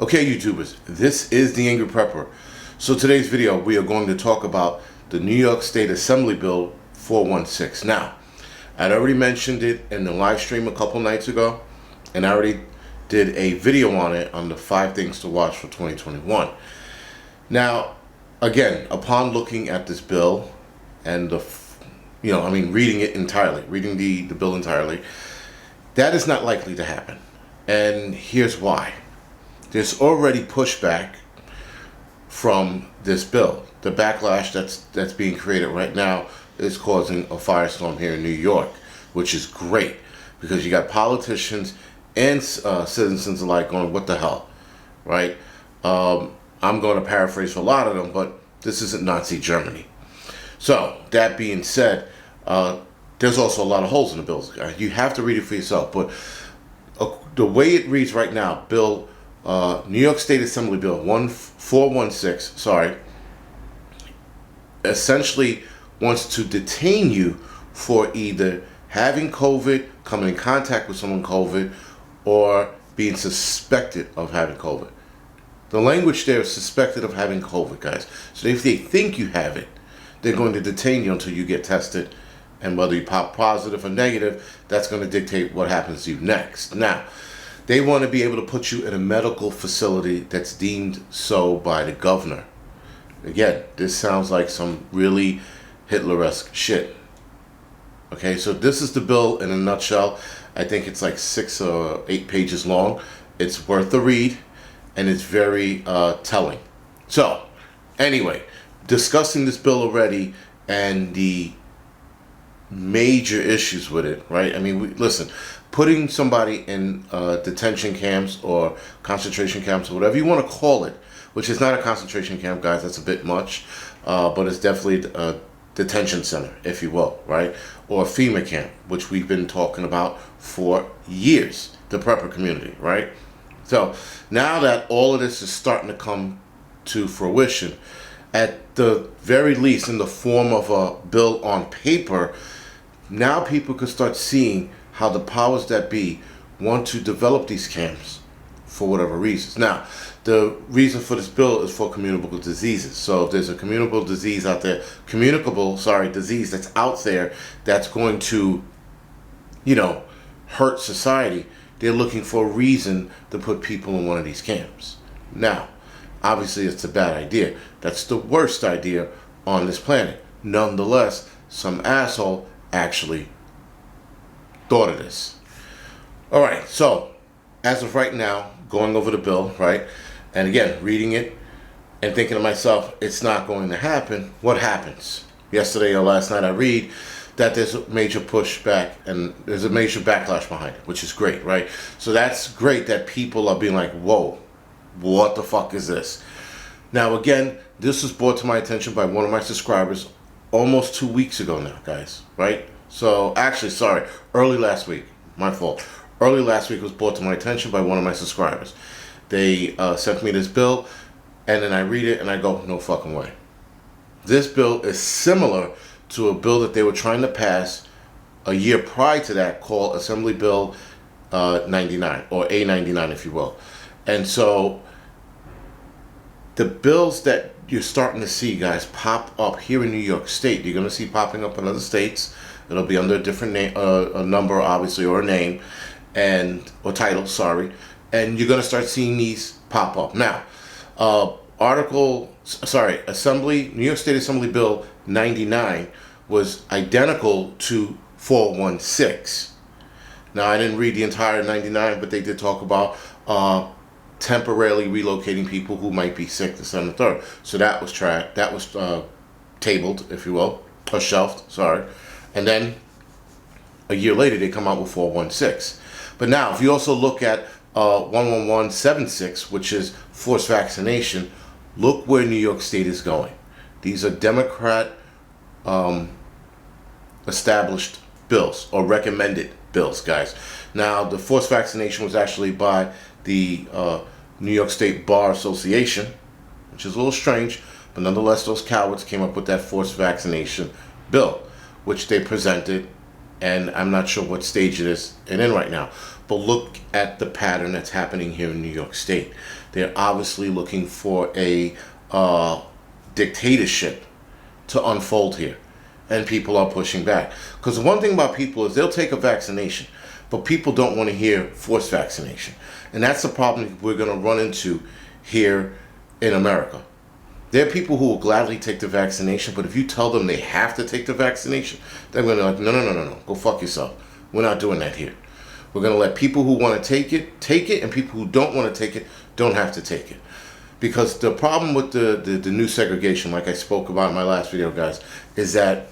Okay, YouTubers, this is the Angryprepper. So today's video, we are going to talk about the New York State Assembly Bill 416. Now, I'd already mentioned it in the live stream a couple nights ago, and I already did a video on it on the 5 things to watch for 2021. Now, again, upon looking at this bill and reading it entirely, reading the bill entirely, that is not likely to happen. And here's why. There's already pushback from this bill. The backlash that's being created right now is causing a firestorm here in New York, which is great because you got politicians and citizens alike going, what the hell, right? I'm going to paraphrase for a lot of them, but this isn't Nazi Germany. So, that being said, there's also a lot of holes in the bill. You have to read it for yourself, but the way it reads right now, New York State Assembly Bill 416, essentially wants to detain you for either having COVID, coming in contact with someone COVID, or being suspected of having COVID. The language there is suspected of having COVID, guys. So if they think you have it, they're going to detain you until you get tested. And whether you pop positive or negative, that's going to dictate what happens to you next. Now, they want to be able to put you in a medical facility that's deemed so by the governor. Again, this sounds like some really Hitler-esque shit. Okay, so this is the bill in a nutshell. I think it's like 6 or 8 pages long. It's worth a read, and it's very telling. So, anyway, discussing this bill already and the major issues with it, right? I mean, listen, putting somebody in detention camps or concentration camps or whatever you want to call it, which is not a concentration camp, guys, that's a bit much, but it's definitely a detention center, if you will, right? Or a FEMA camp, which we've been talking about for years, the prepper community, right? So now that all of this is starting to come to fruition, at the very least in the form of a bill on paper, now people could start seeing how the powers that be want to develop these camps for whatever reasons. Now, the reason for this bill is for communicable diseases. So if there's a communicable disease out there, disease that's out there that's going to, hurt society, they're looking for a reason to put people in one of these camps. Now, obviously it's a bad idea. That's the worst idea on this planet. Nonetheless, some asshole actually thought of this. All right, so as of right now, going over the bill, right, and again, reading it and thinking to myself, it's not going to happen. What happens? Yesterday or last night I read that there's a major pushback and there's a major backlash behind it, which is great, right? So that's great that people are being like, whoa, what the fuck is this? Now again, this was brought to my attention by one of my subscribers almost 2 weeks ago now, guys, right? So actually, early last week, my fault. Early last week was brought to my attention by one of my subscribers. They sent me this bill, and then I read it and I go, no fucking way. This bill is similar to a bill that they were trying to pass a year prior to that called Assembly Bill 99, or A99 if you will. And so the bills that you're starting to see, guys, pop up here in New York State, you're going to see popping up in other states. It'll be under a different name, a number, obviously, or a name, or title, and you're going to start seeing these pop up. Now, New York State Assembly Bill 99 was identical to 416. Now, I didn't read the entire 99, but they did talk about temporarily relocating people who might be sick, this and the third. So that was tabled, if you will, or shelved, and then a year later they come out with 416. But now if you also look at 11176, which is forced vaccination, look where New York State is going. These are Democrat established bills or recommended bills, guys. Now the forced vaccination was actually by the New York State Bar Association, which is a little strange, but nonetheless those cowards came up with that forced vaccination bill, which they presented and I'm not sure what stage it is in right now. But look at the pattern that's happening here in New York State. They're obviously looking for a dictatorship to unfold here, and people are pushing back. Because the one thing about people is they'll take a vaccination, but people don't want to hear forced vaccination. And that's the problem we're going to run into here in America. There are people who will gladly take the vaccination, but if you tell them they have to take the vaccination, they're going to be like, no, go fuck yourself. We're not doing that here. We're going to let people who want to take it, and people who don't want to take it, don't have to take it. Because the problem with the new segregation, like I spoke about in my last video, guys, is that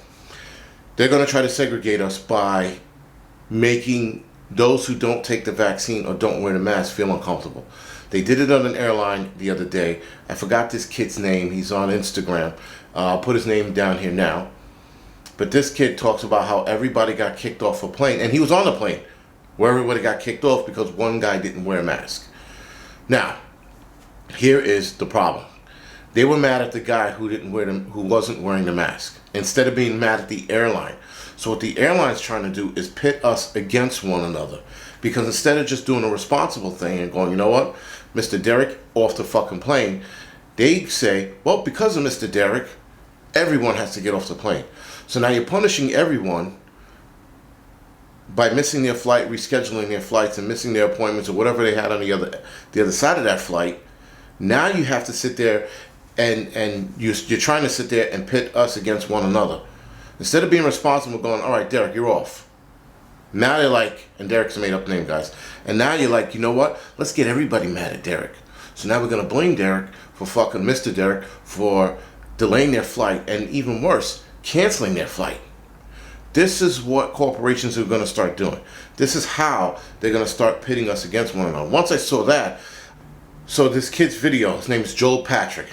they're going to try to segregate us by making those who don't take the vaccine or don't wear the mask feel uncomfortable. They did it on an airline the other day. I forgot this kid's name. He's on Instagram. I'll put his name down here now. But this kid talks about how everybody got kicked off a plane, and he was on the plane where everybody got kicked off because one guy didn't wear a mask. Now, here is the problem. They were mad at the guy who wasn't wearing the mask, instead of being mad at the airline. So what the airline's trying to do is pit us against one another. Because instead of just doing a responsible thing and going, you know what, Mr. Derek, off the fucking plane, they say, well, because of Mr. Derek, everyone has to get off the plane. So now you're punishing everyone by missing their flight, rescheduling their flights, and missing their appointments or whatever they had on the other side of that flight. Now you have to sit there and you're trying to sit there and pit us against one another. Instead of being responsible, going, all right, Derek, you're off. Now they're like, and Derek's a made-up name, guys. And now you're like, you know what? Let's get everybody mad at Derek. So now we're going to blame Derek for fucking Mr. Derek for delaying their flight, and even worse, canceling their flight. This is what corporations are going to start doing. This is how they're going to start pitting us against one another. Once I saw that, so this kid's video, his name is Joel Patrick.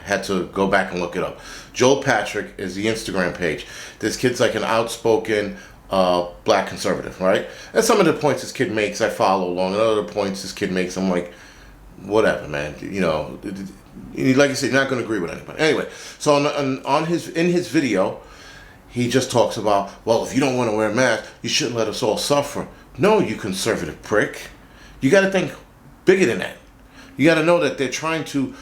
Had to go back and look it up. Joel Patrick is the Instagram page. This kid's like an outspoken black conservative, right? And some of the points this kid makes, I follow along. And other points this kid makes, I'm like, whatever, man. You know, like I said, you're not going to agree with anybody. Anyway, so in his video, he just talks about, well, if you don't want to wear a mask, you shouldn't let us all suffer. No, you conservative prick. You got to think bigger than that. You got to know that they're trying to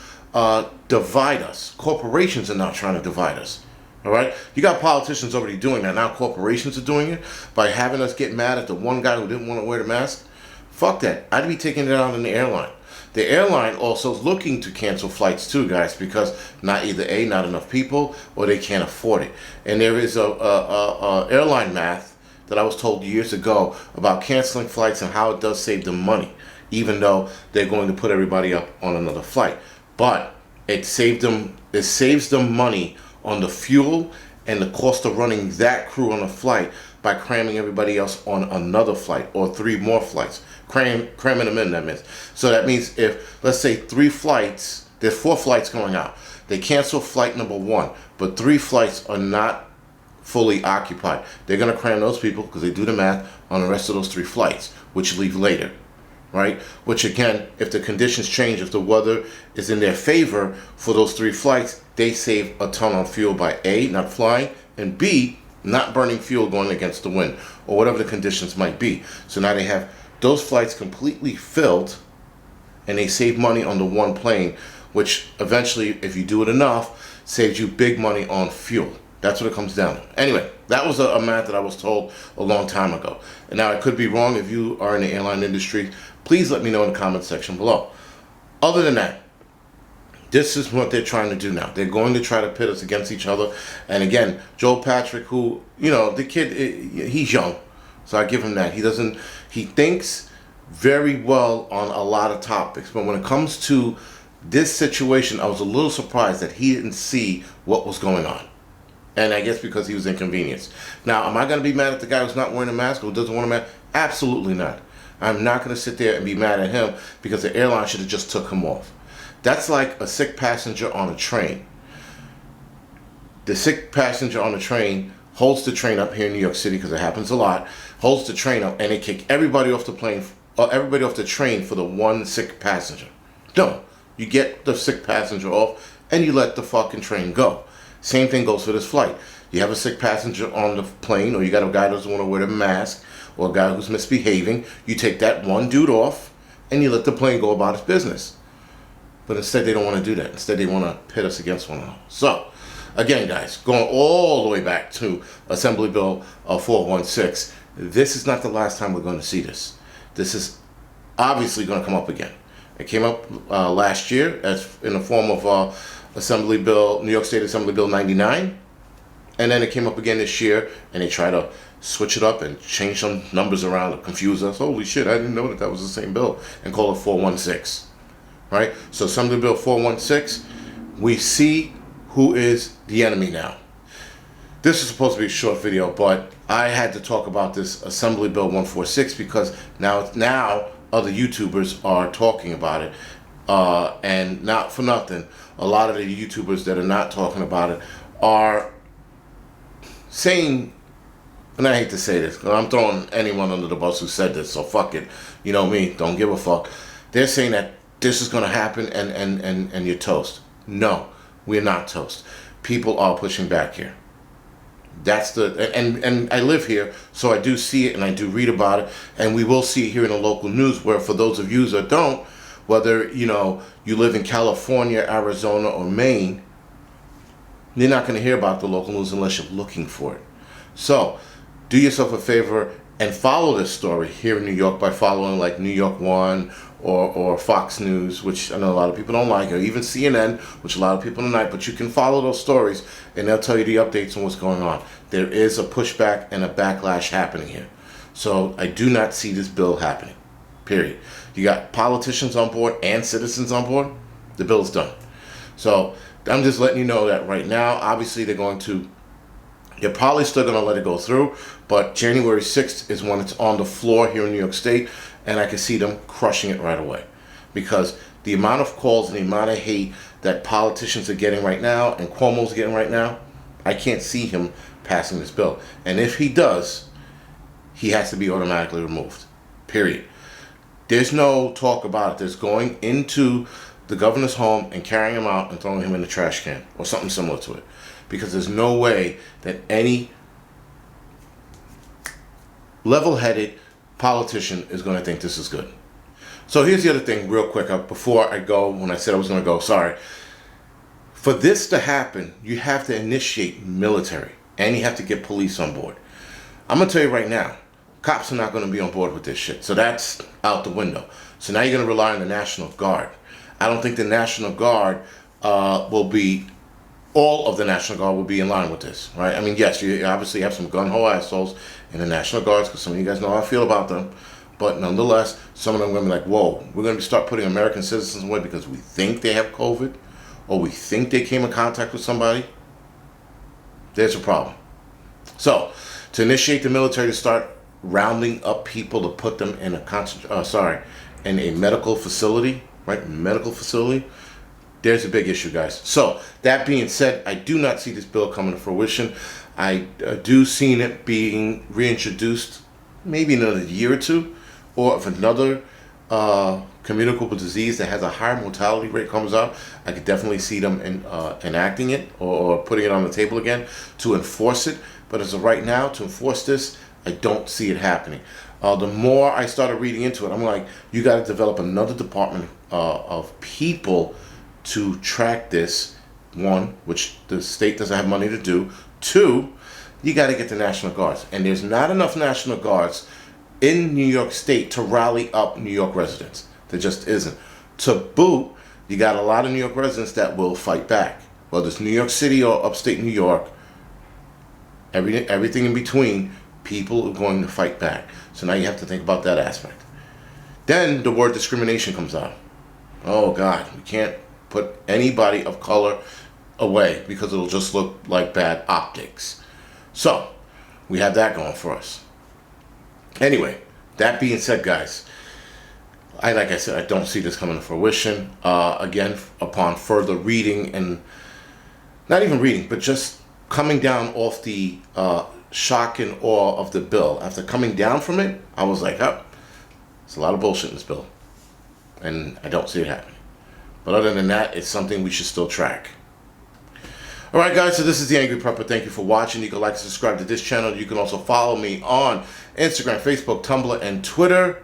divide us. Corporations are not trying to divide us. All right? You got politicians already doing that. Now corporations are doing it by having us get mad at the one guy who didn't want to wear the mask. Fuck that. I'd be taking it out on the airline. The airline also is looking to cancel flights too, guys, because not enough people, or they can't afford it. And there is a airline math that I was told years ago about canceling flights and how it does save them money, even though they're going to put everybody up on another flight. But it saves them money on the fuel and the cost of running that crew on a flight by cramming everybody else on another flight or 3 more flights. Cramming them in, that means. So that means if, let's say 3 flights, there's 4 flights going out. They cancel flight number 1, but 3 flights are not fully occupied. They're going to cram those people, because they do the math, on the rest of those 3 flights, which leave later. Right? Which again, if the conditions change, if the weather is in their favor for those 3 flights, they save a ton on fuel by A, not flying, and B, not burning fuel going against the wind, or whatever the conditions might be. So now they have those flights completely filled, and they save money on the one plane, which eventually, if you do it enough, saves you big money on fuel. That's what it comes down to. Anyway, that was a math that I was told a long time ago. And now I could be wrong. If you are in the airline industry, please let me know in the comment section below. Other than that, this is what they're trying to do now. They're going to try to pit us against each other. And again, Joel Patrick, who, you know, the kid, he's young. So I give him that. He thinks very well on a lot of topics. But when it comes to this situation, I was a little surprised that he didn't see what was going on. And I guess because he was inconvenienced. Now, am I going to be mad at the guy who's not wearing a mask or who doesn't want a mask? Absolutely not. I'm not going to sit there and be mad at him because the airline should have just took him off. That's like a sick passenger on a train. The sick passenger on the train holds the train up here in New York City, because it happens a lot, holds the train up, and they kick everybody off the plane, or everybody off the train for the one sick passenger. No. You get the sick passenger off, and you let the fucking train go. Same thing goes for this flight. You have a sick passenger on the plane, or you got a guy who doesn't want to wear a mask, or a guy who's misbehaving. You take that one dude off, and you let the plane go about its business. But instead, they don't want to do that. Instead, they want to pit us against one another. So, again, guys, going all the way back to Assembly Bill 416, this is not the last time we're going to see this. This is obviously going to come up again. It came up last year as in the form of Assembly Bill, New York State Assembly Bill 99, and then it came up again this year, and they try to switch it up and change some numbers around to confuse us. Holy shit, I didn't know that was the same bill, and call it 416. Right? So Assembly Bill 416, we see who is the enemy now. This is supposed to be a short video, but I had to talk about this Assembly Bill 146 because now other YouTubers are talking about it. And not for nothing, a lot of the YouTubers that are not talking about it are saying, and I hate to say this, because I'm throwing anyone under the bus who said this, so fuck it. You know me, don't give a fuck. They're saying that this is going to happen and you're toast. No, we're not toast. People are pushing back here. That's the, and I live here, so I do see it and I do read about it, and we will see it here in the local news, where for those of you that don't, whether, you know, you live in California, Arizona, or Maine, you're not going to hear about the local news unless you're looking for it. So, do yourself a favor and follow this story here in New York by following like New York One or Fox News, which I know a lot of people don't like, or even CNN, which a lot of people don't like, but you can follow those stories and they'll tell you the updates on what's going on. There is a pushback and a backlash happening here. So I do not see this bill happening, period. You got politicians on board and citizens on board, the bill's done. So I'm just letting you know that right now, obviously they're probably still going to let it go through, but January 6th is when it's on the floor here in New York State, and I can see them crushing it right away. Because the amount of calls and the amount of hate that politicians are getting right now, and Cuomo's getting right now, I can't see him passing this bill. And if he does, he has to be automatically removed, period. There's no talk about it. There's going into the governor's home and carrying him out and throwing him in the trash can, or something similar to it. Because there's no way that any level-headed politician is going to think this is good. So here's the other thing real quick before I go, when I said I was going to go, sorry. For this to happen, you have to initiate military and you have to get police on board. I'm going to tell you right now, cops are not going to be on board with this shit. So that's out the window. So now you're going to rely on the National Guard. I don't think the National Guard all of the National Guard will be in line with this, right? I mean, yes, you obviously have some gun-ho assholes in the National Guards, because some of you guys know how I feel about them. But nonetheless, some of them are going to be like, whoa, we're going to start putting American citizens away because we think they have COVID, or we think they came in contact with somebody. There's a problem. So, to initiate the military to start rounding up people to put them in in a medical facility, right? Medical facility. There's a big issue, guys. So, that being said, I do not see this bill coming to fruition. I do see it being reintroduced maybe in another year or two, or if another communicable disease that has a higher mortality rate comes up, I could definitely see them enacting it or putting it on the table again to enforce it. But as of right now, to enforce this, I don't see it happening. The more I started reading into it, I'm like, you got to develop another department of people to track this, one, which the state doesn't have money to do. Two, you got to get the National Guards. And there's not enough National Guards in New York State to rally up New York residents. There just isn't. To boot, you got a lot of New York residents that will fight back. Whether it's New York City or upstate New York, everything in between, people are going to fight back. So now you have to think about that aspect. Then the word discrimination comes out. Oh God, we can't put anybody of color away because it'll just look like bad optics. So we have that going for us. Anyway, that being said, guys, like I said, I don't see this coming to fruition. Again, upon further reading, and not even reading, but just coming down off the shock and awe of the bill. After coming down from it, I was like, oh, there's a lot of bullshit in this bill. And I don't see it happening. But other than that, it's something we should still track. Alright guys, so this is the Angryprepper. Thank you for watching. You can like and subscribe to this channel. You can also follow me on Instagram, Facebook, Tumblr, and Twitter.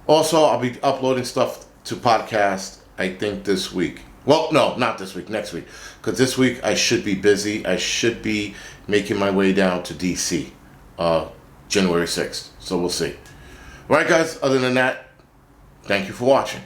Also, I'll be uploading stuff to podcast, I think this week. Well, no, not this week, next week. Because this week I should be busy. I should be making my way down to DC January 6th. So we'll see. Alright guys, other than that, thank you for watching.